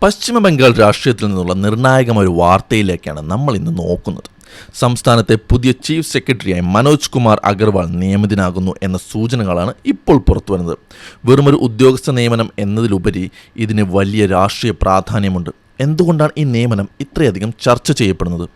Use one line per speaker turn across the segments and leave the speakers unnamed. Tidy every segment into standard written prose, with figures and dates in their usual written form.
പശ്ചിമ ബംഗാൾ രാഷ്ട്രീയത്തിൽ നിന്നുള്ള നിർണായകമായ ഒരു വാർത്തയിലേക്കാണ് നമ്മൾ ഇന്ന് നോക്കുന്നത്. സംസ്ഥാനത്തെ പുതിയ ചീഫ് സെക്രട്ടറിയായി മനോജ് കുമാർ അഗർവാൾ നിയമിതനാകുന്നു എന്ന സൂചനകളാണ് ഇപ്പോൾ പുറത്തുവരുന്നത്. വെറുമൊരു ഉദ്യോഗസ്ഥ നിയമനം എന്നതിലുപരി ഇതിന് വലിയ രാഷ്ട്രീയ പ്രാധാന്യമുണ്ട്. എന്തുകൊണ്ടാണ് ഈ നിയമനം ഇത്രയധികം ചർച്ച ചെയ്യപ്പെടുന്നത്?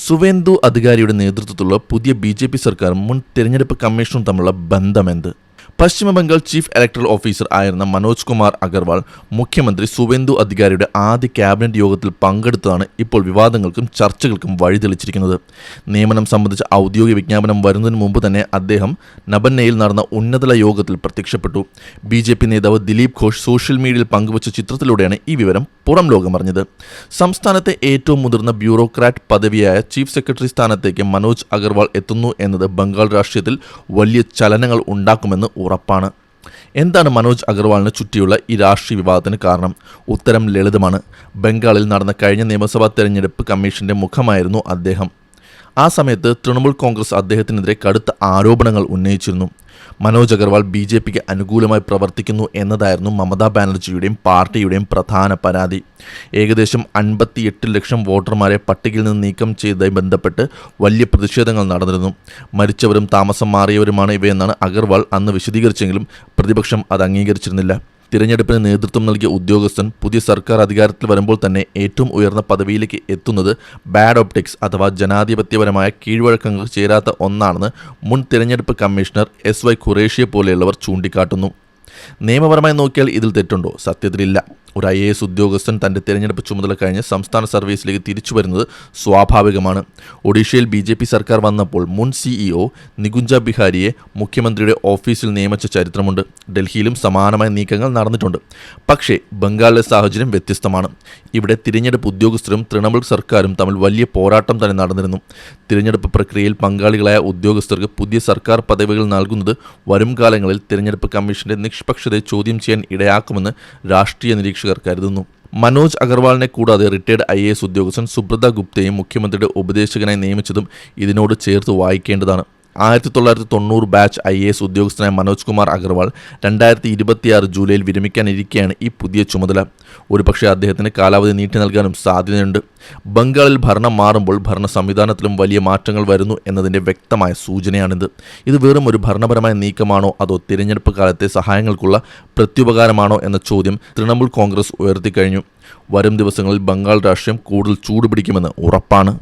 സുവേന്ദു അധികാരിയുടെ നേതൃത്വത്തിലുള്ള പുതിയ BJP സർക്കാരും മുൻ തിരഞ്ഞെടുപ്പ് കമ്മീഷനും തമ്മിലുള്ള ബന്ധമെന്ത്? പശ്ചിമ ബംഗാൾ ചീഫ് ഇലക്ടറൽ ഓഫീസർ ആയിരുന്ന മനോജ് കുമാർ അഗർവാൾ മുഖ്യമന്ത്രി സുവേന്ദു അധികാരിയുടെ ആദ്യ ക്യാബിനറ്റ് യോഗത്തിൽ പങ്കെടുത്തതാണ് ഇപ്പോൾ വിവാദങ്ങൾക്കും ചർച്ചകൾക്കും വഴിതെളിച്ചിരിക്കുന്നത്. നിയമനം സംബന്ധിച്ച ഔദ്യോഗിക വിജ്ഞാപനം വരുന്നതിന് മുമ്പ് തന്നെ അദ്ദേഹം നബന്നയിൽ നടന്ന ഉന്നതതല യോഗത്തിൽ പ്രത്യക്ഷപ്പെട്ടു. BJP നേതാവ് ദിലീപ് ഘോഷ് സോഷ്യൽ മീഡിയയിൽ പങ്കുവച്ച ചിത്രത്തിലൂടെയാണ് ഈ വിവരം പുറം ലോകമറിഞ്ഞത്. സംസ്ഥാനത്തെ ഏറ്റവും മുതിർന്ന ബ്യൂറോക്രാറ്റ് പദവിയായ ചീഫ് സെക്രട്ടറി സ്ഥാനത്തേക്ക് മനോജ് അഗർവാൾ എത്തുന്നു എന്നത് ബംഗാൾ രാഷ്ട്രീയത്തിൽ വലിയ ചലനങ്ങൾ ഉണ്ടാക്കുമെന്ന് ഉറപ്പാണ്. എന്താണ് മനോജ് അഗർവാളിനെ ചുറ്റിയുള്ള ഈ രാഷ്ട്രീയ വിവാദത്തിന് കാരണം? ഉത്തരം ലളിതമാണ്. ബംഗാളിൽ നടന്ന കഴിഞ്ഞ നിയമസഭാ തെരഞ്ഞെടുപ്പ് കമ്മീഷന്റെ മുഖമായിരുന്നു അദ്ദേഹം. ആ സമയത്ത് തൃണമൂൽ കോൺഗ്രസ് അദ്ദേഹത്തിനെതിരെ കടുത്ത ആരോപണങ്ങൾ ഉന്നയിച്ചിരുന്നു. മനോജ് അഗർവാൾ BJPക്ക് അനുകൂലമായി പ്രവർത്തിക്കുന്നു എന്നതായിരുന്നു മമതാ ബാനർജിയുടെയും പാർട്ടിയുടെയും പ്രധാന പരാതി. ഏകദേശം 58 ലക്ഷം വോട്ടർമാരെ പട്ടികയിൽ നിന്ന് നീക്കം ചെയ്തതുമായി ബന്ധപ്പെട്ട് വലിയ പ്രതിഷേധങ്ങൾ നടന്നിരുന്നു. മരിച്ചവരും താമസം മാറിയവരുമാണ് ഇവയെന്നാണ് അഗർവാൾ അന്ന് വിശദീകരിച്ചെങ്കിലും പ്രതിപക്ഷം അത് അംഗീകരിച്ചിരുന്നില്ല. തിരഞ്ഞെടുപ്പിന് നേതൃത്വം നൽകിയ ഉദ്യോഗസ്ഥൻ പുതിയ സർക്കാർ അധികാരത്തിൽ വരുമ്പോൾ തന്നെ ഏറ്റവും ഉയർന്ന പദവിയിലേക്ക് എത്തുന്നത് ബാഡ് ഓപ്റ്റിക്സ് അഥവാ ജനാധിപത്യപരമായ കീഴ്വഴക്കങ്ങൾ ചേരാത്ത ഒന്നാണെന്ന് മുൻ തിരഞ്ഞെടുപ്പ് കമ്മീഷണർ SY ഖുറേഷിയെ പോലെയുള്ളവർ ചൂണ്ടിക്കാട്ടുന്നു. നിയമപരമായി നോക്കിയാൽ ഇതിൽ തെറ്റുണ്ടോ? സത്യത്തിലില്ല. ഒരു IAS ഉദ്യോഗസ്ഥൻ തൻ്റെ തിരഞ്ഞെടുപ്പ് ചുമതല കഴിഞ്ഞ് സംസ്ഥാന സർവീസിലേക്ക് തിരിച്ചു വരുന്നത് സ്വാഭാവികമാണ്. ഒഡീഷയിൽ BJP സർക്കാർ വന്നപ്പോൾ മുൻ CEO നികുഞ്ച ബിഹാരിയെ മുഖ്യമന്ത്രിയുടെ ഓഫീസിൽ നിയമിച്ച ചരിത്രമുണ്ട്. ഡൽഹിയിലും സമാനമായ നീക്കങ്ങൾ നടന്നിട്ടുണ്ട്. പക്ഷേ ബംഗാളിലെ സാഹചര്യം വ്യത്യസ്തമാണ്. ഇവിടെ തിരഞ്ഞെടുപ്പ് ഉദ്യോഗസ്ഥരും തൃണമൂൽ സർക്കാരും തമ്മിൽ വലിയ പോരാട്ടം തന്നെ നടന്നിരുന്നു. തിരഞ്ഞെടുപ്പ് പ്രക്രിയയിൽ പങ്കാളികളായ ഉദ്യോഗസ്ഥർക്ക് പുതിയ സർക്കാർ പദവികൾ നൽകുന്നത് വരും കാലങ്ങളിൽ തിരഞ്ഞെടുപ്പ് കമ്മീഷന്റെ നിഷ്പക്ഷതയെ ചോദ്യം ചെയ്യാൻ ഇടയാക്കുമെന്ന് രാഷ്ട്രീയ നിരീക്ഷകർ കരുതുന്നു. മനോജ് അഗർവാളിനെ കൂടാതെ റിട്ടയർഡ് IAS ഉദ്യോഗസ്ഥൻ സുബ്രത ഗുപ്തയും മുഖ്യമന്ത്രിയുടെ ഉപദേശകനായി നിയമിച്ചതും ഇതിനോട് ചേർത്ത് വായിക്കേണ്ടതാണ്. 1990 ബാച്ച് IAS ഉദ്യോഗസ്ഥനായ മനോജ് കുമാർ അഗർവാൾ 2026 ജൂലൈയിൽ വിരമിക്കാനിരിക്കെയാണ് ഈ പുതിയ ചുമതല. ഒരുപക്ഷെ അദ്ദേഹത്തിന് കാലാവധി നീട്ടി നൽകാനും സാധ്യതയുണ്ട്. ബംഗാളിൽ ഭരണം മാറുമ്പോൾ ഭരണ സംവിധാനത്തിലും വലിയ മാറ്റങ്ങൾ വരുന്നു എന്നതിൻ്റെ വ്യക്തമായ സൂചനയാണിത്. ഇത് വെറും ഒരു ഭരണപരമായ നീക്കമാണോ അതോ തിരഞ്ഞെടുപ്പ് കാലത്തെ സഹായങ്ങൾക്കുള്ള പ്രത്യുപകാരമാണോ എന്ന ചോദ്യം തൃണമൂൽ കോൺഗ്രസ് ഉയർത്തിക്കഴിഞ്ഞു. വരും ദിവസങ്ങളിൽ ബംഗാൾ രാഷ്ട്രീയം കൂടുതൽ ചൂടുപിടിക്കുമെന്ന് ഉറപ്പാണ്.